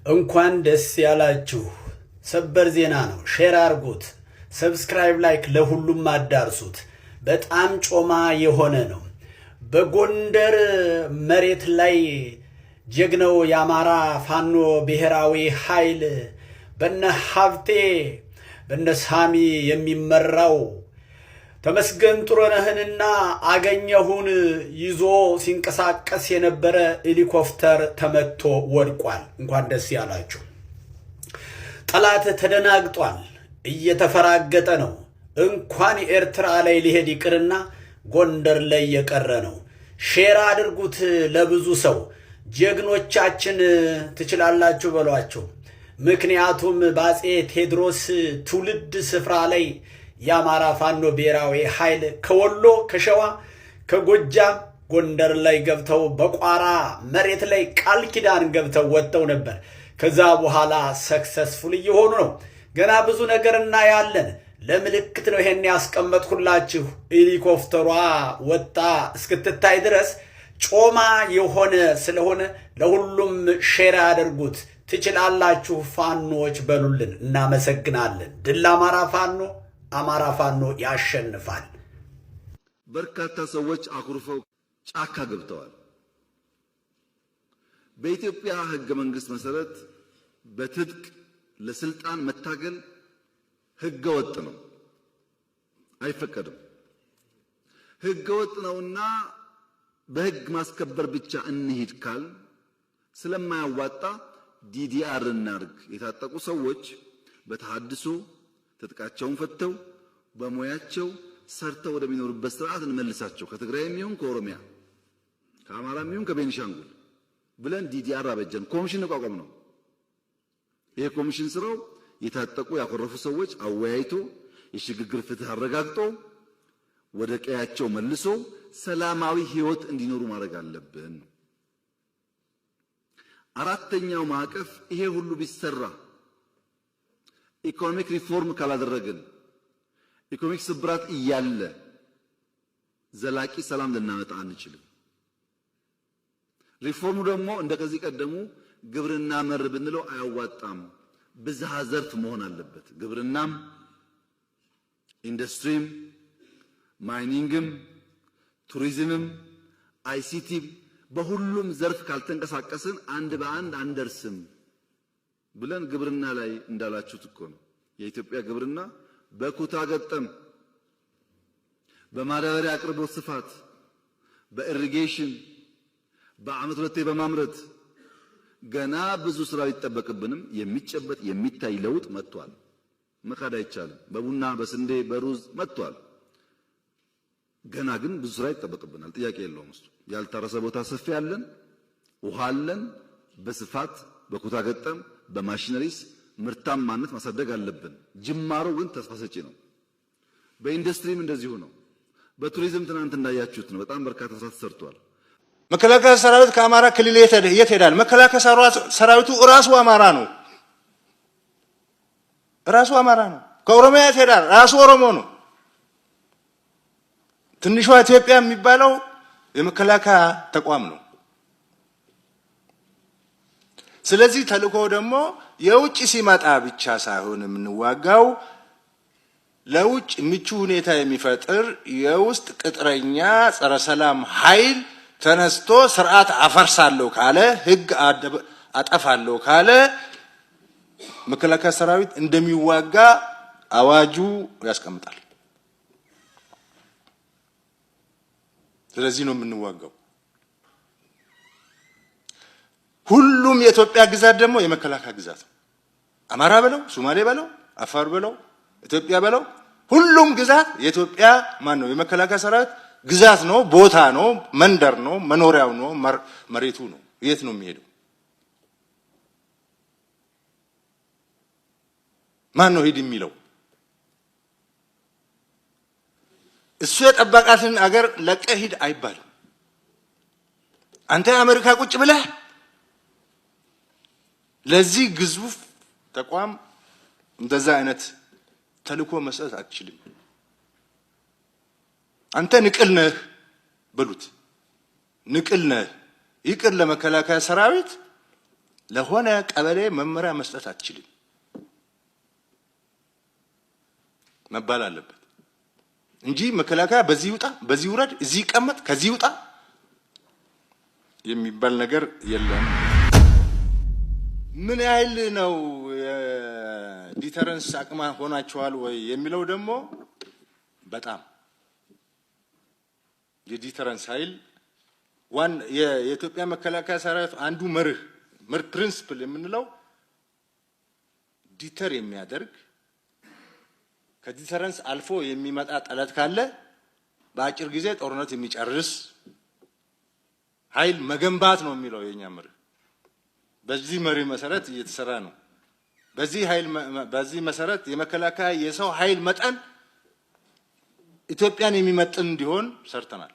እንኳን ደስ ያላችሁ። ሰበር ዜና ነው። ሼር አርጉት፣ ሰብስክራይብ፣ ላይክ ለሁሉም አዳርሱት። በጣም ጮማ የሆነ ነው። በጎንደር መሬት ላይ ጀግናው የአማራ ፋኖ ብሔራዊ ኃይል በነ ሀብቴ በነ ሳሚ የሚመራው ተመስገን ጥሩነህንና አገኘሁን ይዞ ሲንቀሳቀስ የነበረ ሄሊኮፕተር ተመቶ ወድቋል። እንኳን ደስ ያላችሁ። ጠላት ተደናግጧል፣ እየተፈራገጠ ነው። እንኳን ኤርትራ ላይ ሊሄድ ይቅርና ጎንደር ላይ የቀረ ነው። ሼር አድርጉት ለብዙ ሰው። ጀግኖቻችን ትችላላችሁ በሏቸው። ምክንያቱም በአፄ ቴዎድሮስ ትውልድ ስፍራ ላይ የአማራ ፋኖ ብሔራዊ ኃይል ከወሎ ከሸዋ ከጎጃም ጎንደር ላይ ገብተው በቋራ መሬት ላይ ቃል ኪዳን ገብተው ወጥተው ነበር። ከዛ በኋላ ሰክሰስፉል እየሆኑ ነው። ገና ብዙ ነገር እናያለን። ለምልክት ነው ይሄን ያስቀመጥኩላችሁ። ሄሊኮፕተሯ ወጣ እስክትታይ ድረስ ጮማ የሆነ ስለሆነ ለሁሉም ሼር አድርጉት። ትችላላችሁ ፋኖች በሉልን። እናመሰግናለን። ድል አማራ ፋኖ! አማራ ፋኖ ያሸንፋል። በርካታ ሰዎች አኩርፈው ጫካ ገብተዋል። በኢትዮጵያ ሕገ መንግስት መሰረት በትጥቅ ለስልጣን መታገል ሕገ ወጥ ነው፣ አይፈቀድም። ሕገ ወጥ ነውና በሕግ ማስከበር ብቻ እንሂድ ካል ስለማያዋጣ ዲዲአር እናርግ። የታጠቁ ሰዎች በተሐድሶ ትጥቃቸውን ፈተው በሙያቸው ሰርተው ወደሚኖሩበት ስርዓት እንመልሳቸው። ከትግራይም ይሁን ከኦሮሚያ ከአማራም ይሁን ከቤኒሻንጉል ብለን ዲዲአር አበጀን። ኮሚሽን ተቋቋም ነው። ይሄ ኮሚሽን ስራው የታጠቁ ያኮረፉ ሰዎች አወያይቶ የሽግግር ፍትህ አረጋግጦ ወደ ቀያቸው መልሶ ሰላማዊ ህይወት እንዲኖሩ ማድረግ አለብን። አራተኛው ማዕቀፍ ይሄ ሁሉ ቢሰራ ኢኮኖሚክ ሪፎርም ካላደረግን ኢኮኖሚክ ስብራት እያለ ዘላቂ ሰላም ልናመጣ አንችልም። ሪፎርሙ ደግሞ እንደከዚህ ቀደሙ ግብርና መር ብንለው አያዋጣም። ብዝሃ ዘርፍ መሆን አለበት። ግብርናም፣ ኢንዱስትሪም፣ ማይኒንግም፣ ቱሪዝምም፣ አይሲቲም በሁሉም ዘርፍ ካልተንቀሳቀስን አንድ በአንድ አንደርስም ብለን ግብርና ላይ እንዳላችሁት እኮ ነው። የኢትዮጵያ ግብርና በኩታ ገጠም፣ በማዳበሪያ አቅርቦት ስፋት፣ በኢሪጌሽን፣ በዓመት ሁለቴ በማምረት ገና ብዙ ስራ ይጠበቅብንም። የሚጨበጥ የሚታይ ለውጥ መጥቷል። መካድ አይቻልም። በቡና በስንዴ በሩዝ መጥቷል። ገና ግን ብዙ ስራ ይጠበቅብናል። ጥያቄ የለውም። እሱ ያልታረሰ ቦታ ሰፊ ያለን፣ ውሃ አለን። በስፋት በኩታ ገጠም በማሽነሪስ ምርታማነት ማሳደግ አለብን። ጅማሮ ግን ተስፋ ሰጪ ነው። በኢንዱስትሪም እንደዚሁ ነው። በቱሪዝም ትናንት እንዳያችሁት ነው። በጣም በርካታ ስራ ተሰርቷል። መከላከያ ሰራዊት ከአማራ ክልል የት ሄዳል? መከላከያ ሰራዊቱ ራሱ አማራ ነው። ራሱ አማራ ነው። ከኦሮሚያ የት ሄዳል? ራሱ ኦሮሞ ነው። ትንሿ ኢትዮጵያ የሚባለው የመከላከያ ተቋም ነው። ስለዚህ ተልእኮ ደግሞ የውጭ ሲመጣ ብቻ ሳይሆን የምንዋጋው ለውጭ ምቹ ሁኔታ የሚፈጥር የውስጥ ቅጥረኛ ጸረ ሰላም ኃይል ተነስቶ ስርዓት አፈርሳለሁ ካለ፣ ህግ አጠፋለሁ ካለ መከላከያ ሰራዊት እንደሚዋጋ አዋጁ ያስቀምጣል። ስለዚህ ነው የምንዋጋው። ሁሉም የኢትዮጵያ ግዛት ደግሞ የመከላከያ ግዛት ነው። አማራ በለው፣ ሶማሌ በለው፣ አፋር በለው፣ ኢትዮጵያ በለው፣ ሁሉም ግዛት የኢትዮጵያ ማን ነው? የመከላከያ ሰራዊት ግዛት ነው፣ ቦታ ነው፣ መንደር ነው፣ መኖሪያው ነው፣ መሬቱ ነው። የት ነው የሚሄደው? ማን ነው ሂድ የሚለው? እሱ የጠበቃትን አገር ለቀህ ሂድ አይባልም። አንተ አሜሪካ ቁጭ ብለህ ለዚህ ግዙፍ ተቋም እንደዛ አይነት ተልእኮ መስጠት አትችልም። አንተ ንቅል ነህ በሉት፣ ንቅል ነህ። ይቅር ለመከላከያ ሰራዊት ለሆነ ቀበሌ መመሪያ መስጠት አትችልም መባል አለበት እንጂ መከላከያ በዚህ ውጣ በዚህ ውረድ እዚህ ቀመጥ ከዚህ ውጣ የሚባል ነገር የለም። ምን ያህል ነው ዲተረንስ አቅማ ሆናችኋል ወይ የሚለው ደግሞ በጣም የዲተረንስ ኃይል የኢትዮጵያ መከላከያ ሰራዊት አንዱ መርህ ፕሪንሲፕል የምንለው ዲተር የሚያደርግ ከዲተረንስ አልፎ የሚመጣ ጠላት ካለ በአጭር ጊዜ ጦርነት የሚጨርስ ኃይል መገንባት ነው የሚለው የኛ መርህ። በዚህ መርህ መሰረት እየተሰራ ነው። በዚህ መሰረት የመከላከያ የሰው ኃይል መጠን ኢትዮጵያን የሚመጥን እንዲሆን ሰርተናል።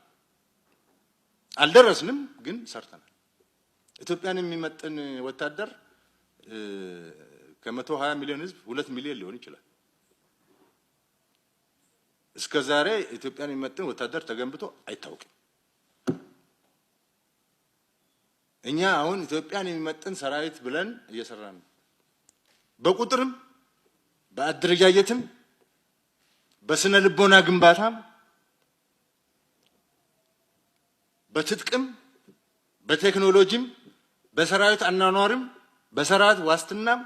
አልደረስንም ግን ሰርተናል። ኢትዮጵያን የሚመጥን ወታደር ከ120 ሚሊዮን ህዝብ 2 ሚሊዮን ሊሆን ይችላል። እስከዛሬ ኢትዮጵያን የሚመጥን ወታደር ተገንብቶ አይታወቅም። እኛ አሁን ኢትዮጵያን የሚመጥን ሰራዊት ብለን እየሰራን ነው። በቁጥርም በአደረጃጀትም በስነ ልቦና ግንባታም በትጥቅም በቴክኖሎጂም በሰራዊት አኗኗርም በሰራዊት ዋስትናም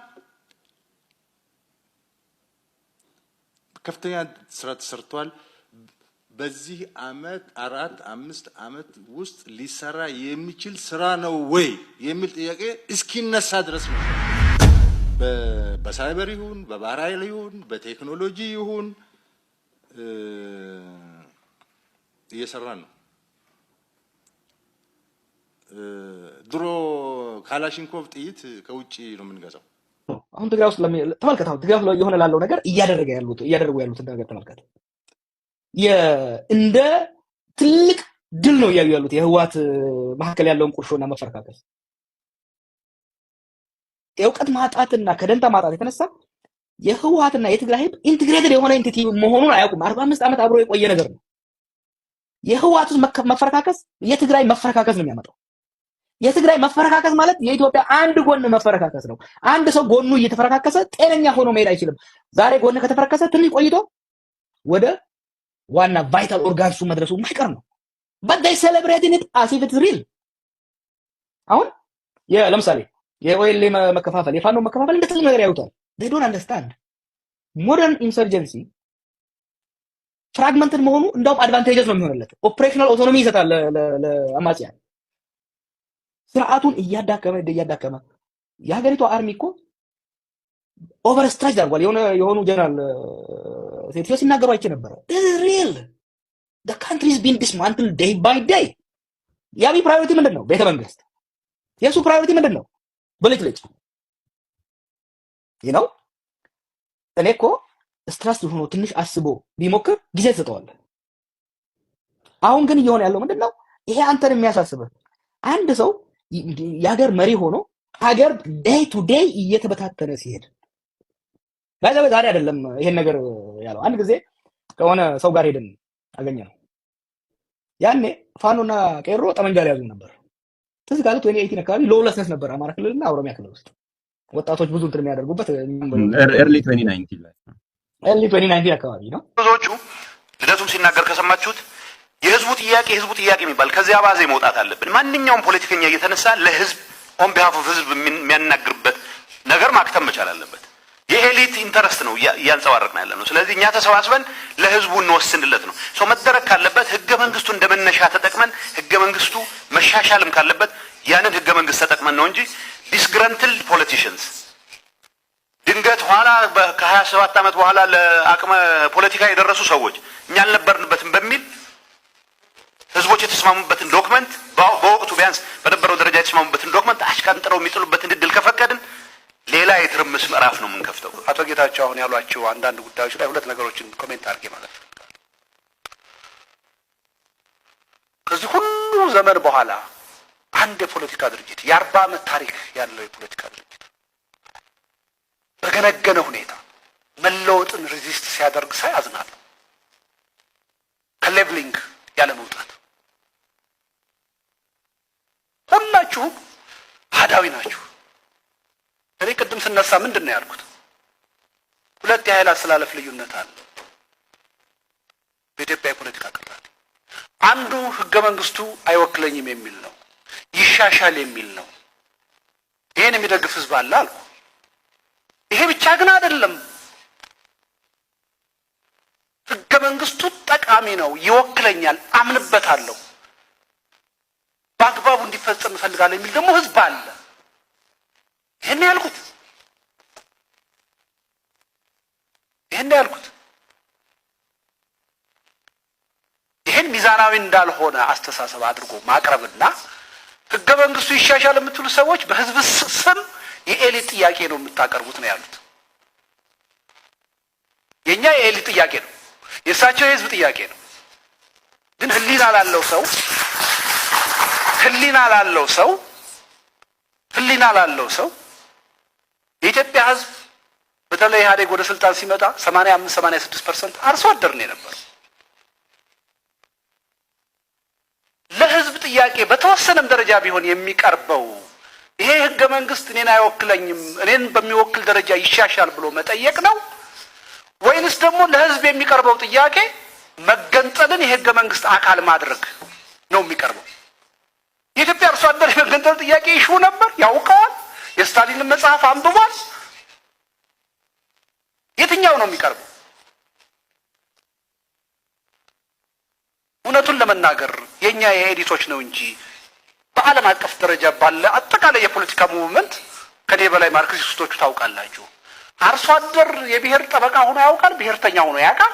ከፍተኛ ስራ ተሰርቷል። በዚህ አመት 4-5 አመት ውስጥ ሊሰራ የሚችል ስራ ነው ወይ የሚል ጥያቄ እስኪነሳ ድረስ ነው። በሳይበር ይሁን በባህር ኃይል ይሁን በቴክኖሎጂ ይሁን እየሰራን ነው። ድሮ ካላሽንኮቭ ጥይት ከውጪ ነው የምንገዛው። አሁን ትግራይ ውስጥ ተመልከት። አሁን ትግራይ ውስጥ የሆነ ላለው ነገር እያደረጉ ያሉት ነገር ተመልከት። እንደ ትልቅ ድል ነው እያዩ ያሉት የህወሓት መካከል ያለውን ቁርሾና መፈረካከስ የእውቀት ማጣትና ከደንታ ማጣት የተነሳ የህወሓትና የትግራይ ህዝብ ኢንቲግሬትድ የሆነ ኤንቲቲ መሆኑን አያውቁም። 45 ዓመት አብሮ የቆየ ነገር ነው። የህወሓት መፈረካከስ የትግራይ መፈረካከስ ነው የሚያመጣው። የትግራይ መፈረካከስ ማለት የኢትዮጵያ አንድ ጎን መፈረካከስ ነው። አንድ ሰው ጎኑ እየተፈረካከሰ ጤነኛ ሆኖ መሄድ አይችልም። ዛሬ ጎን ከተፈረከሰ ትንሽ ቆይቶ ወደ ዋና ቫይታል ኦርጋንሱ መድረሱ ማይቀር ነው። but they celebrating it as if it's real። አሁን ለምሳሌ የኦኤል መከፋፈል የፋኖ መከፋፈል እንደ ትልቅ ነገር ያዩታል። they don't understand modern insurgency ፍራግመንትድ መሆኑ እንደውም አድቫንቴጀስ ነው የሚሆንለት። ኦፕሬሽናል ኦቶኖሚ ይሰጣል ለአማጽያን። ስርዓቱን እያዳከመ የሀገሪቱ አርሚ እኮ ኦቨርስትራች አድርጓል። የሆኑ ጀነራል ሴትዮ ሲናገሩ አይቼ ነበረ። real the country is being dismantled day by day። የአብይ ፕራዮሪቲ ምንድን ነው? ቤተ መንግስት። የሱ ፕራዮሪቲ ምንድን ነው? ብልጭልጭ ነው። እኔ እኮ ስትራስ ሆኖ ትንሽ አስቦ ቢሞክር ጊዜ ተሰጠዋል። አሁን ግን እየሆነ ያለው ምንድነው? ይሄ አንተን የሚያሳስብህ አንድ ሰው የሀገር መሪ ሆኖ ሀገር ዴይ ቱ ዴይ እየተበታተነ ሲሄድ ዛሬ አይደለም ይሄን ነገር ያለው። አንድ ጊዜ ከሆነ ሰው ጋር ሄደን አገኘ ነው። ያኔ ፋኖና ቄሮ ጠመንጃ ሊያዙ ነበር። ትዝ ካለ 2018 አካባቢ ሎውለስነስ ነበር አማራ ክልልና ኦሮሚያ ክልል ውስጥ ወጣቶች ብዙ እንትን የሚያደርጉበት early 2019 አካባቢ ነው። ብዙዎቹ ልደቱም ሲናገር ከሰማችሁት የህዝቡ ጥያቄ የሚባል ከዚያ ባዜ መውጣት አለብን። ማንኛውም ፖለቲከኛ እየተነሳ ለህዝብ ኦን ቢሃፍ ኦፍ ህዝብ የሚያናግርበት ነገር ማክተም መቻል አለበት። የኤሊት ኢንተረስት ነው እያንጸባረቅን ያለ ነው። ስለዚህ እኛ ተሰባስበን ለህዝቡ እንወስንለት ነው። ሰው መደረግ ካለበት ህገ መንግስቱ እንደመነሻ ተጠቅመን ህገ መንግስቱ መሻሻልም ካለበት ያንን ህገ መንግስት ተጠቅመን ነው እንጂ ዲስግራንትልድ ፖለቲሽንስ ድንገት ኋላ ከ27 ዓመት በኋላ ለአቅመ ፖለቲካ የደረሱ ሰዎች እኛ አልነበርንበትም በሚል ህዝቦች የተስማሙበትን ዶክመንት በወቅቱ ቢያንስ በነበረው ደረጃ የተስማሙበትን ዶክመንት አሽቀንጥረው የሚጥሉበትን እድል ከፈቀድን ሌላ የትርምስ ምዕራፍ ነው የምንከፍተው። አቶ ጌታቸው አሁን ያሏቸው አንዳንድ ጉዳዮች ላይ ሁለት ነገሮችን ኮሜንት አድርጌ ማለት ነው። ከዚህ ሁሉ ዘመን በኋላ አንድ የፖለቲካ ድርጅት የ40 ዓመት ታሪክ ያለው የፖለቲካ ድርጅት በገነገነ ሁኔታ መለወጥን ሬዚስት ሲያደርግ ሳይ አዝናለሁ። ከሌቭሊንግ ያለ መውጣት ሁላችሁም አህዳዊ ናችሁ። ቅድም ስነሳ ምንድነው ያልኩት? ሁለት የኃይል አስተላለፍ ልዩነት አለ በኢትዮጵያ የፖለቲካ ቅራኔ። አንዱ ህገ መንግስቱ አይወክለኝም የሚል ነው፣ ይሻሻል የሚል ነው። ይሄን የሚደግፍ ህዝብ አለ አልኩ። ይሄ ብቻ ግን አይደለም። ህገ መንግስቱ ጠቃሚ ነው፣ ይወክለኛል፣ አምንበታለሁ፣ በአግባቡ እንዲፈጸም እፈልጋለሁ የሚል ደግሞ ህዝብ አለ። ይሄን ያልኩት ይሄን ሚዛናዊ እንዳልሆነ አስተሳሰብ አድርጎ ማቅረብና ህገ መንግስቱ ይሻሻል የምትሉ ሰዎች በህዝብ ስም የኤሊት ጥያቄ ነው የምታቀርቡት ነው ያሉት። የኛ የኤሊት ጥያቄ ነው፣ የእሳቸው የህዝብ ጥያቄ ነው። ግን ህሊና ላለው ሰው የኢትዮጵያ ህዝብ በተለይ ኢህአዴግ ወደ ስልጣን ሲመጣ 85-86% አርሶ አደር ነው የነበረው። ለህዝብ ጥያቄ በተወሰነም ደረጃ ቢሆን የሚቀርበው ይሄ ህገ መንግስት እኔን አይወክለኝም፣ እኔን በሚወክል ደረጃ ይሻሻል ብሎ መጠየቅ ነው ወይንስ ደግሞ ለህዝብ የሚቀርበው ጥያቄ መገንጠልን የህገ መንግስት አካል ማድረግ ነው የሚቀርበው? የኢትዮጵያ አርሶ አደር የመገንጠል ጥያቄ ይሹ ነበር፣ ያውቀዋል፣ የስታሊንን መጽሐፍ አንብቧል። የትኛው ነው የሚቀርበው? እውነቱን ለመናገር የኛ የኤዲቶች ነው እንጂ በዓለም አቀፍ ደረጃ ባለ አጠቃላይ የፖለቲካ ሙቭመንት ከኔ በላይ ማርክሲስቶቹ ታውቃላችሁ። አርሶ አደር የብሔር ጠበቃ ሆኖ ያውቃል? ብሔርተኛ ሆኖ ያውቃል?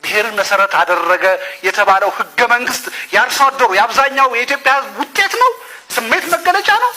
ብሔርን መሰረት አደረገ የተባለው ህገ መንግስት የአርሶ አደሩ የአብዛኛው የኢትዮጵያ ህዝብ ውጤት ነው፣ ስሜት መገለጫ ነው።